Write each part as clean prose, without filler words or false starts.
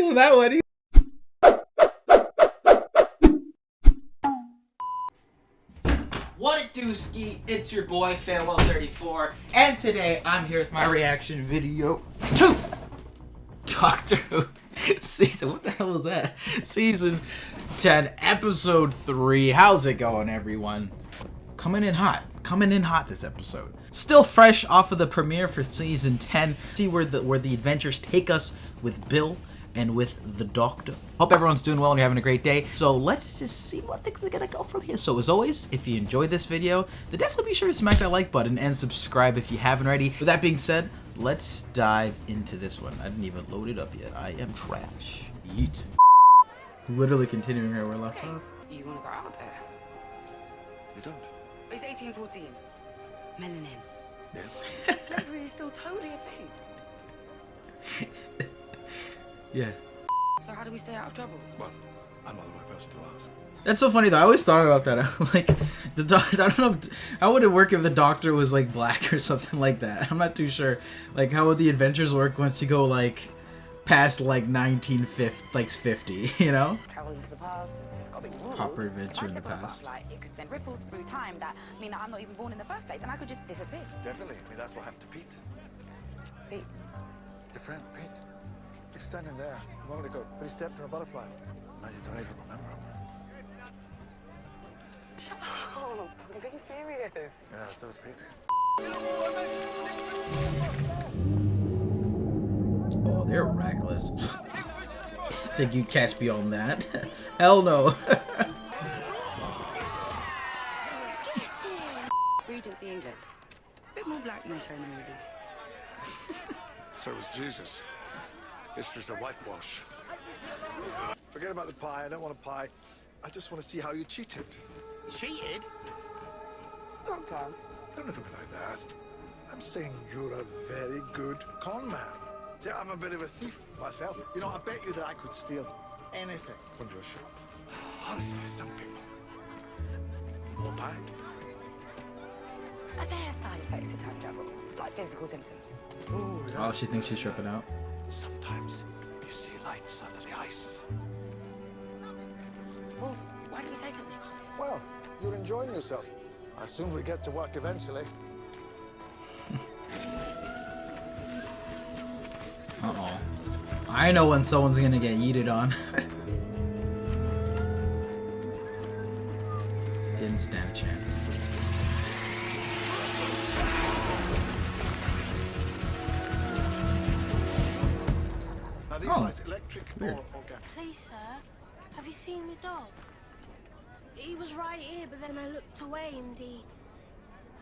feeling that one. What it do, Ski? It's your boy Farewell34, and today I'm here with my reaction video to Doctor Who season. What the hell was that? Season 10, episode 3. How's it going, everyone? Coming in hot this episode. Still fresh off of the premiere for season 10. See where the adventures take us with Bill and with the Doctor. Hope everyone's doing well and you're having a great day. So let's just see what things are gonna go from here. So as always, if you enjoyed this video, then definitely be sure to smack that like button and subscribe if you haven't already. With that being said, let's dive into this one. I didn't even load it up yet. I am trash. Yeet. Literally continuing where we're left off. You wanna go out there? You don't? It's 1814. Melanin. Yes. Slavery is still totally a thing. Yeah. So how do we stay out of trouble? Well, I'm not the right person to ask. That's so funny though. I always thought about that. Like, I don't know. How would it work if the Doctor was like black or something like that? I'm not too sure. Like, how would the adventures work once you go like past like 1950? You know? Travel into the past. It's got big rules. Proper adventure in the If I step on a past. butterfly, it could send ripples through time that mean that I'm not even born in the first place, and I could just disappear. Definitely. I mean, that's what happened to Pete. Pete. Your friend, Pete. He's standing there a moment ago, but he stepped on a butterfly. Now you don't even remember him. Shut up. I'm being serious. Yeah, so is Pete. Oh, they're reckless. Think you catch me on that? Hell no. Regency England. A bit more black than they show in the movies. So was Jesus. History's a whitewash. Forget about the pie. I don't want a pie. I just want to see how you cheated. Cheated? Doctor. Don't look at me like that. I'm saying you're a very good con man. See, I'm a bit of a thief myself. You know, I bet you that I could steal anything from your shop. Honestly, some people. More pie? Are there side effects to time travel? Like physical symptoms? Oh, yeah. Oh, she thinks she's tripping out. Sometimes you see lights under the ice. Well, why don't you say something? Well, you're enjoying yourself. I assume we get to work eventually. Uh-oh. I know when someone's gonna get yeeted on. Didn't stand a chance. Now these Oh, lights, electric weird. or organic? Please, sir, have you seen the dog? He was right here, but then I looked away and he...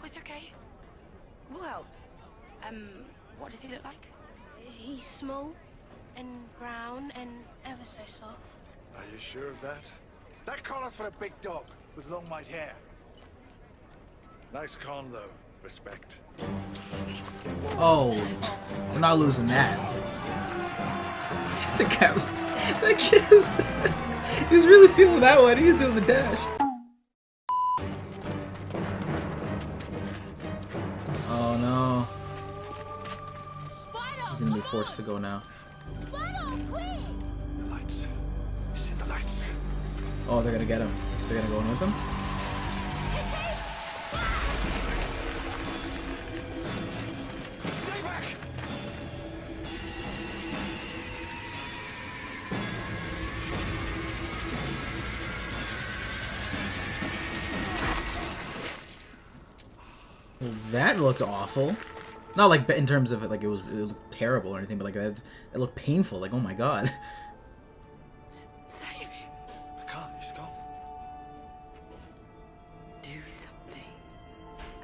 Oh, it's okay. We'll help. What does he look like? He's small and brown and ever so soft. Are you sure of that? That collar's for a big dog with long white hair. Nice con, though. Respect. Oh, we're not losing that. The guy was... That kid was... He was really feeling that one. He was doing the dash. Oh no. He's gonna be forced to go now. The lights. You see the lights? Oh, they're gonna get him. They're gonna go in with him? Stay back! Well, that looked awful. Not like in terms of it, like it looked terrible or anything, but like it looked painful. Like, oh my god. Save him. I can't. He's gone. Do something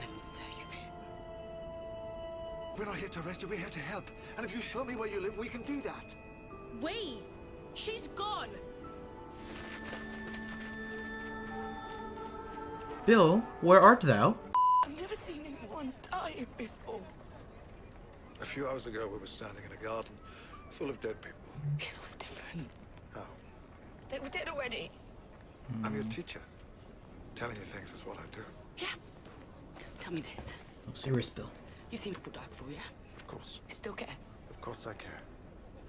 and save him. We're not here to arrest you. We're here to help. And if you show me where you live, we can do that. Wait! She's gone! Bill, where art thou? I've never seen anyone die before. A few hours ago, we were standing in a garden full of dead people. It was different. How? They were dead already. I'm your teacher. Telling you things is what I do. Yeah. Tell me this. I'm serious, Bill. You've seen people die before, yeah? Of course. You still care? Of course I care.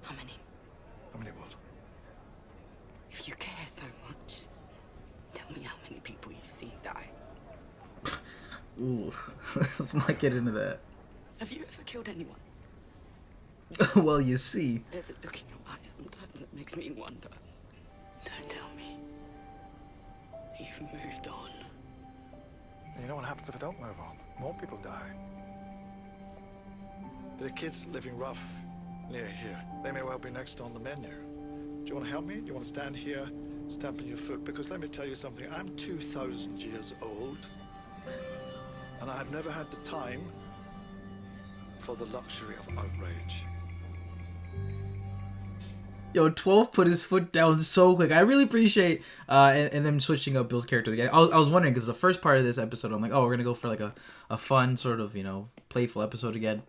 How many? How many what? Ooh, let's not get into that. Have you ever killed anyone? Well, you see. There's a look in your eyes sometimes that makes me wonder. Don't tell me. You've moved on. You know what happens if I don't move on? More people die. There are kids living rough near here. They may well be next on the menu. Do you want to help me? Do you want to stand here, stamping your foot? Because let me tell you something. I'm 2,000 years old. And I've never had the time for the luxury of outrage. Yo, 12 put his foot down so quick. I really appreciate and them switching up Bill's character. I was wondering, because the first part of this episode, I'm like, oh, we're going to go for like a fun sort of, playful episode again.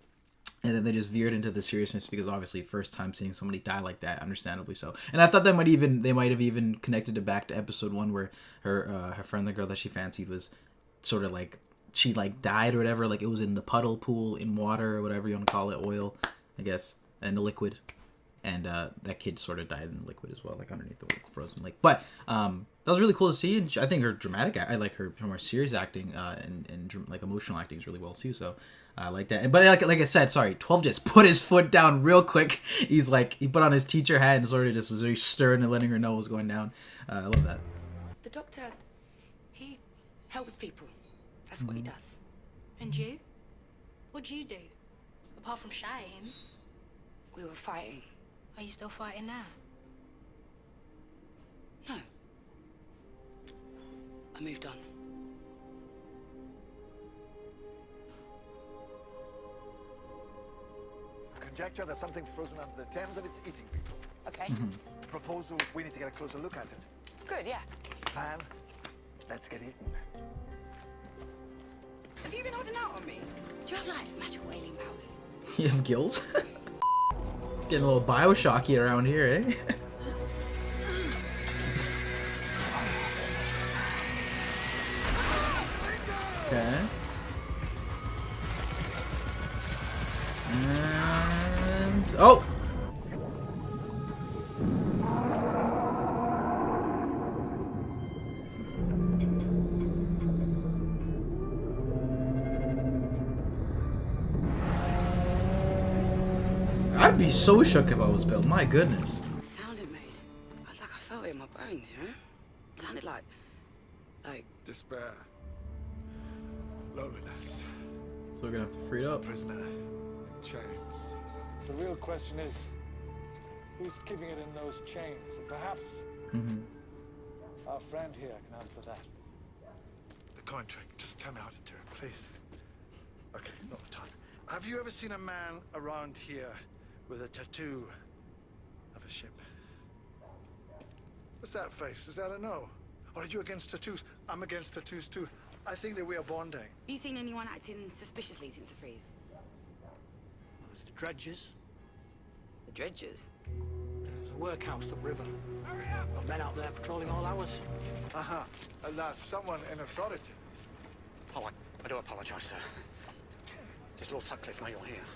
And then they just veered into the seriousness because obviously first time seeing somebody die like that, understandably so. And I thought they might have even connected it back to episode 1 where her friend, the girl that she fancied, was sort of like, she like died or whatever. Like it was in the puddle pool in water or whatever you want to call it, oil, I guess, and the liquid. And that kid sort of died in the liquid as well, like underneath the frozen lake. But that was really cool to see. And I think her dramatic, I like her more serious acting and like emotional acting is really well too. So I like that. But like I said, sorry, 12 just put his foot down real quick. He's like, he put on his teacher hat and sort of just was very stern and letting her know what was going down. I love that. The doctor, he helps people. That's what he does. And you? What'd you do? Apart from shouting him, We were fighting. are you still fighting now? No. I moved on. Conjecture there's something frozen under the Thames and it's eating people. Okay. Proposal, we need to get a closer look at it. Good, yeah. Plan, let's get eaten. Have you been holding out on me? Do you have, like, magical alien powers? You have gills? Getting a little Bioshocky around here, eh? Okay. And... oh! I'd be so shook if I was Bill. My goodness. The sound it made. I was like, I felt it in my bones, you know? It sounded like... Despair. Loneliness. So we're gonna have to free it up. Prisoner in chains. The real question is, who's keeping it in those chains? And perhaps our friend here can answer that. The coin trick. Just tell me how to do it, please. Okay, not the time. Have you ever seen a man around here with a tattoo of a ship? What's that face? Is that a no? Or are you against tattoos? I'm against tattoos too. I think that we are bonding. Have you seen anyone acting suspiciously since the freeze? Well, there's the dredgers. The dredgers? There's a workhouse upriver. Got men out there patrolling all hours. Uh-huh. At last, someone in authority. Oh, I do apologise, sir. Does Lord Sutcliffe know you're here?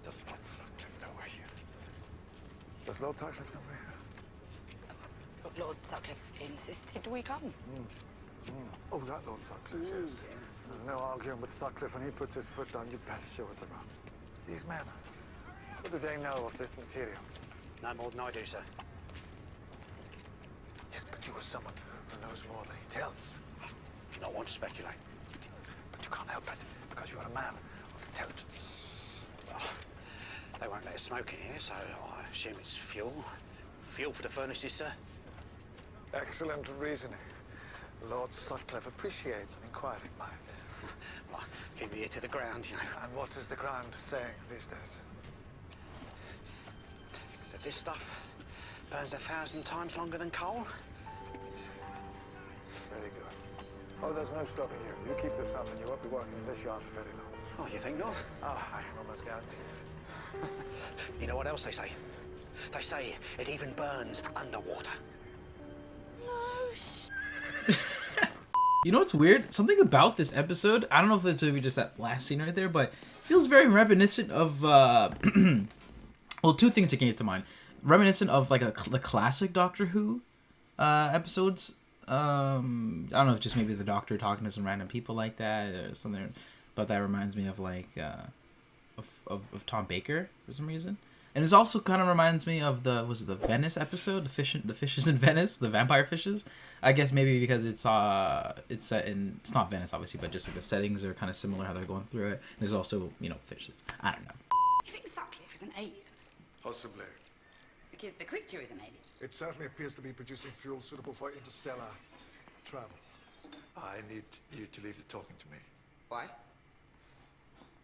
Does Lord Sutcliffe know we're here? Does Lord Sutcliffe know we're here? But Lord Sutcliffe insisted we come. Oh, that Lord Sutcliffe, yes. There's no arguing with Sutcliffe. When he puts his foot down, you better show us around. These men, what do they know of this material? No more than I do, sir. Yes, but you are someone who knows more than he tells. Not one to speculate. But you can't help it, because you're a man of intelligence. Well, they won't let us smoke in here, so I assume it's fuel. Fuel for the furnaces, sir. Excellent reasoning. Lord Sutcliffe appreciates an inquiring mind. Well, keep the ear to the ground, you know. And what is the ground saying these days? That this stuff burns 1,000 times longer than coal. Very good. Oh, there's no stopping you. You keep this up and you won't be working in this yard for very long. Oh, you think not? Oh, I can almost guarantee it. You know what else they say? They say it even burns underwater. You know what's weird? Something about this episode, I don't know if it's maybe just that last scene right there, but it feels very reminiscent of, well, two things that came to mind. Reminiscent of, like, the classic Doctor Who episodes, I don't know if just maybe the Doctor talking to some random people like that or something, but that reminds me of like of Tom Baker for some reason. And it also kind of reminds me of the Venice episode, the fishes in Venice, the vampire fishes. I guess maybe because it's set in, it's not Venice obviously, but just like the settings are kind of similar how they're going through it. There's also, you know, fishes. I don't know. You think Sutcliffe is an alien? Possibly. Because the creature is an alien. It certainly appears to be producing fuel suitable for interstellar travel. I need you to leave the talking to me. Why?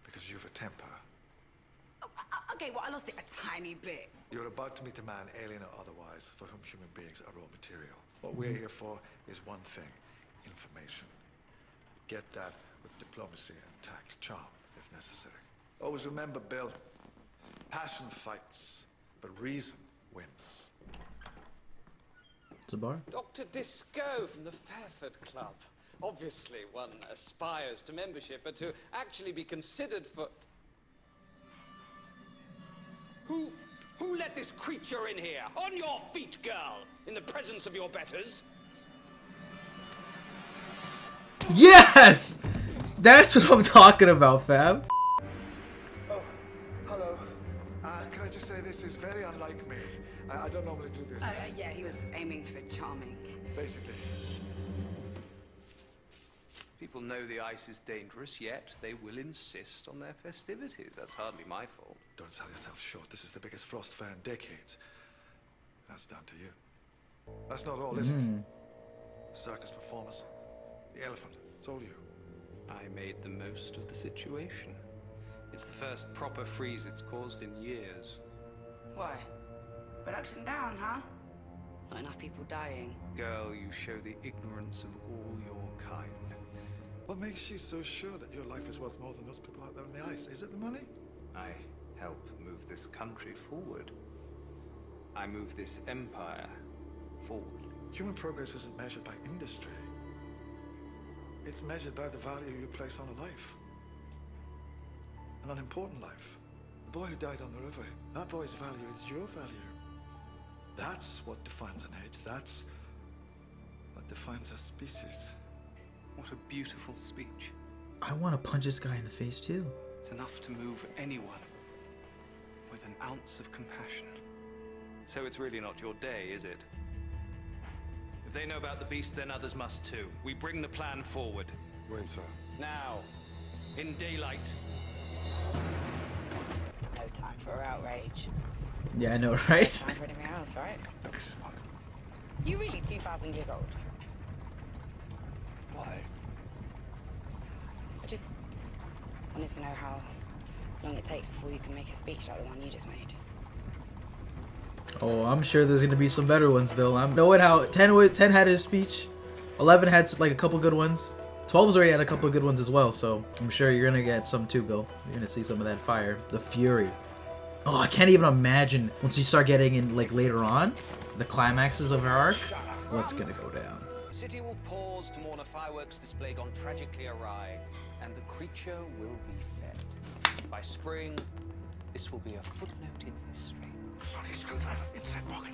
Because you've a temper. Okay, well, I lost it a tiny bit. You're about to meet a man, alien or otherwise, for whom human beings are raw material. What we're here for is one thing: information. Get that with diplomacy and tact, charm, if necessary. Always remember, Bill, passion fights, but reason wins. It's a bar. Dr. Disco from the Fairford Club. Obviously, one aspires to membership, but to actually be considered for... Who let this creature in here? On your feet, girl! In the presence of your betters? Yes! That's what I'm talking about, fam. Oh, hello. Can I just say this is very unlike me. I don't normally do this. Yeah, he was aiming for charming. Basically. People know the ice is dangerous, yet they will insist on their festivities. That's hardly my fault. Don't sell yourself short. This is the biggest frost fair in decades. That's down to you. That's not all, is it? The circus performers, the elephant, it's all you. I made the most of the situation. It's the first proper freeze it's caused in years. Why? Production down, huh? Not enough people dying. Girl, you show the ignorance of all your kind. What makes you so sure that your life is worth more than those people out there on the ice? Is it the money? I help move this country forward. I move this empire forward. Human progress isn't measured by industry. It's measured by the value you place on a life. An unimportant life. The boy who died on the river, that boy's value is your value. That's what defines an age. That's what defines a species. What a beautiful speech. I want to punch this guy in the face too. It's enough to move anyone with an ounce of compassion. So it's really not your day, is it? If they know about the beast, then others must too. We bring the plan forward. When, sir? Now, in daylight. No time for outrage. Yeah, I know, right? Time for anything else, right? Don't be smart. You really 2,000 years old? Why? I just wanted to know how long it takes before you can make a speech like the one you just made. Oh, I'm sure there's gonna be some better ones, Bill. I'm knowing how 10 had his speech, 11 had like a couple good ones, 12's already had a couple of good ones as well. So I'm sure you're gonna get some too, Bill. You're gonna see some of that fire, the fury. Oh, I can't even imagine once you start getting in like later on, the climaxes of her arc, what's gonna go down. City will pause to mourn a fireworks display gone tragically awry, and the creature will be fed. By spring, this will be a footnote in history. Sonic screwdriver inside pocket.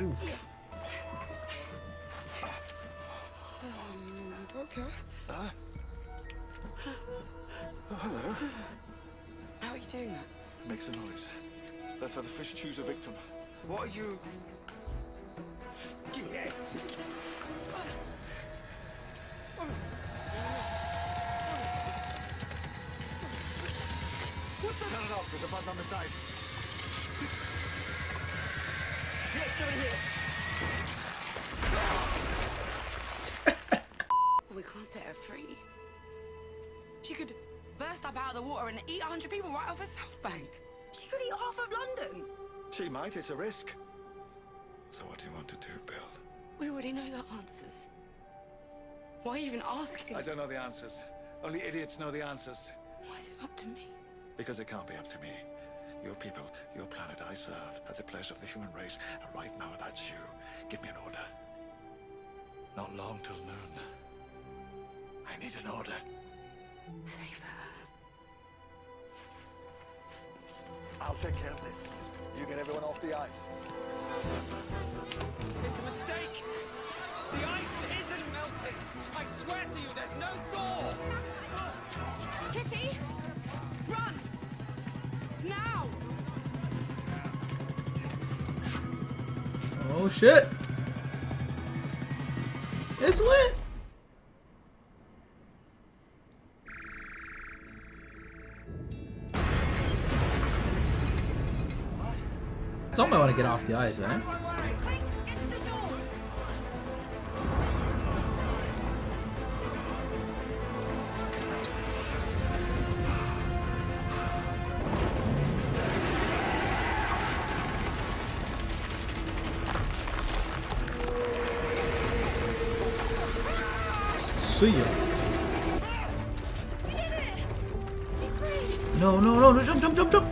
Oof. Doctor? Oh, hello. How are you doing that? Makes a noise. That's how the fish choose a victim. What are you? Get! What the hell off? There's a button on the side. Get over here! We can't set her free. She could burst up out of the water and eat 100 people right off a South Bank. She could eat half of London. She might. It's a risk. So what do you want to do, Bill? We already know the answers. Why even asking? I don't know the answers. Only idiots know the answers. Why is it up to me? Because it can't be up to me. Your people, your planet I serve, at the pleasure of the human race. And right now, that's you. Give me an order. Not long till noon. I need an order. Save her. I'll take care of this. You get everyone off the ice. It's a mistake. The ice isn't melting. I swear to you, there's no thaw. Kitty! Run! Now! Oh shit! It's lit! Someone want to get off the ice, eh? Quick, get to the shore! See ya. We did it! She's free! No, jump.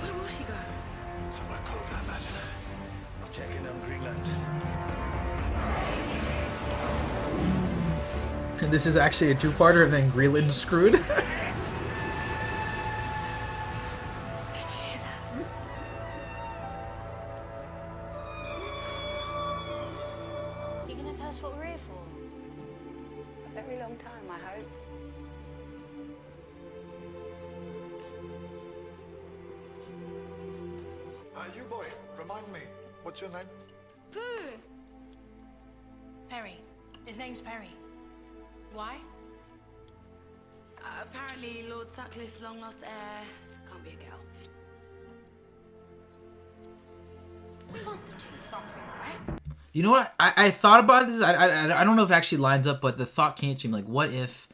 Where will she go? Somewhere cold, I imagine. I'm checking on Greenland. This is actually a two-parter, and then Greenland's screwed. You gonna tell us what we're here for? A very long time, I hope. You boy, remind me, what's your name? Boo! Perry. His name's Perry. Why? Apparently, Lord Sutcliffe's long-lost heir can't be a girl. We must have changed something, right? You know what? I thought about this. I don't know if it actually lines up, but the thought came to me, like, what if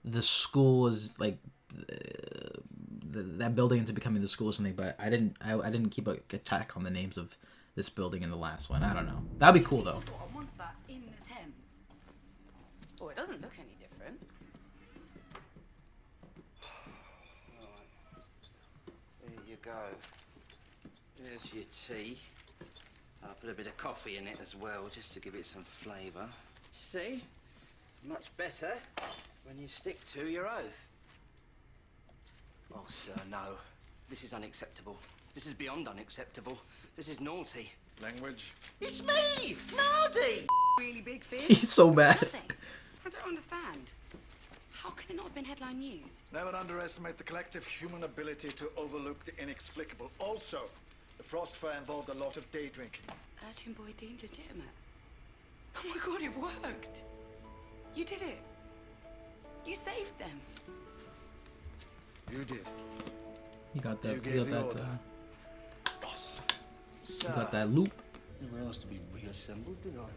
the school was like that building into becoming the school or something? But I didn't keep a track on the names of this building in the last one. I don't know. That'd be cool though. A monster in the Thames. Oh, it doesn't look any different. There you go. There's your tea. I'll put a bit of coffee in it as well, just to give it some flavour. See? It's much better when you stick to your oath. Oh, sir, no. This is unacceptable. This is beyond unacceptable. This is naughty. Language? It's me! Naughty! Really big fish? He's so mad. Nothing. I don't understand. How can it not have been headline news? Never underestimate the collective human ability to overlook the inexplicable. Also, the frost fire involved a lot of day drinking. Urchin boy deemed legitimate. Oh my god, it worked! You did it. You saved them. You did. You got that. You You gave got the that. order. Boss. You got that loop. Never asked to be reassembled, did I?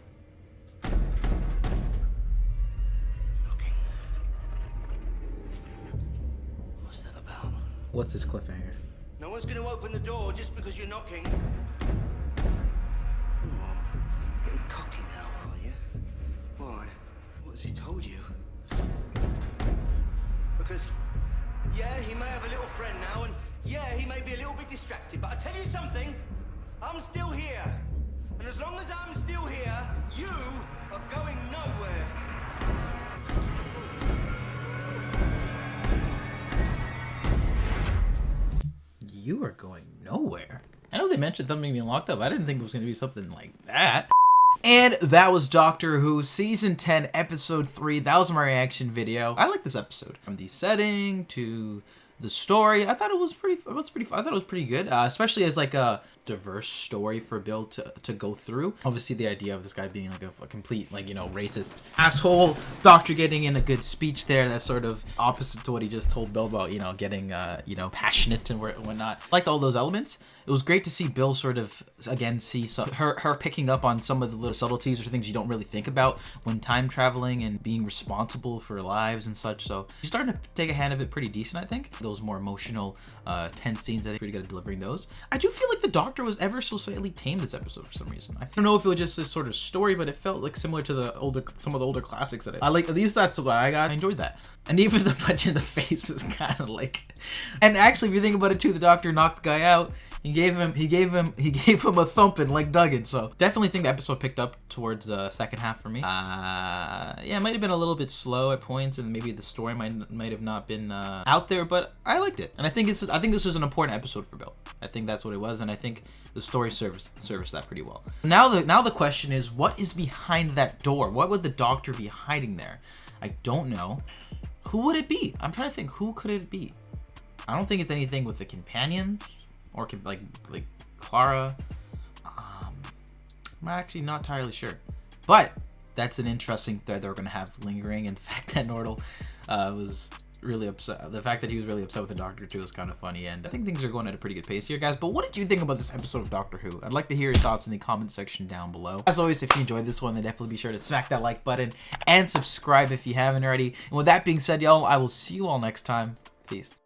Knocking. What's that about? What's this cliffhanger? No one's going to open the door just because you're knocking. Oh, getting cocky now, are you? Why? What has he told you? Because, yeah, he may have a little friend now, and yeah, he may be a little bit distracted, but I tell you something, I'm still here. And as long as I'm still here, you are going nowhere. You are going nowhere. I know they mentioned something being locked up. I didn't think it was going to be something like that. And that was Doctor Who Season 10, Episode 3. That was my reaction video. I like this episode. From the setting to the story, I thought it was pretty. I thought it was pretty good, especially as like a diverse story for Bill to go through. Obviously, the idea of this guy being like a complete, like, you know, racist asshole. Doctor getting in a good speech there. That's sort of opposite to what he just told Bill about, you know, getting you know, passionate and whatnot. I liked all those elements. It was great to see Bill sort of again see her picking up on some of the little subtleties or things you don't really think about when time traveling and being responsible for lives and such. So she's starting to take a hand of it pretty decent, I think. Those more emotional, tense scenes, I think pretty good at delivering those. I do feel like the Doctor was ever so slightly tame this episode for some reason. I don't know if it was just this sort of story, but it felt like similar to some of the older classics that I like. At least that's what I got. I enjoyed that. And even the punch in the face is kind of like, and actually, if you think about it too, the doctor knocked the guy out. He gave him a thumping like Duggan. So definitely think the episode picked up towards the second half for me. Yeah, it might have been a little bit slow at points, and maybe the story might have not been out there, but I liked it. And I think this was an important episode for Bill. I think that's what it was, and I think the story serviced that pretty well. Now the question is, what is behind that door? What would the doctor be hiding there? I don't know. Who would it be? I'm trying to think. Who could it be? I don't think it's anything with the companions. Or like Clara. I'm actually not entirely sure, but that's an interesting thread that we're gonna have lingering. In fact, that Nordal was really upset. The fact that he was really upset with the Doctor too is kind of funny, and I think things are going at a pretty good pace here, guys. But what did you think about this episode of Doctor Who? I'd like to hear your thoughts in the comment section down below. As always, if you enjoyed this one, then definitely be sure to smack that like button and subscribe if you haven't already. And with that being said, y'all, I will see you all next time. Peace.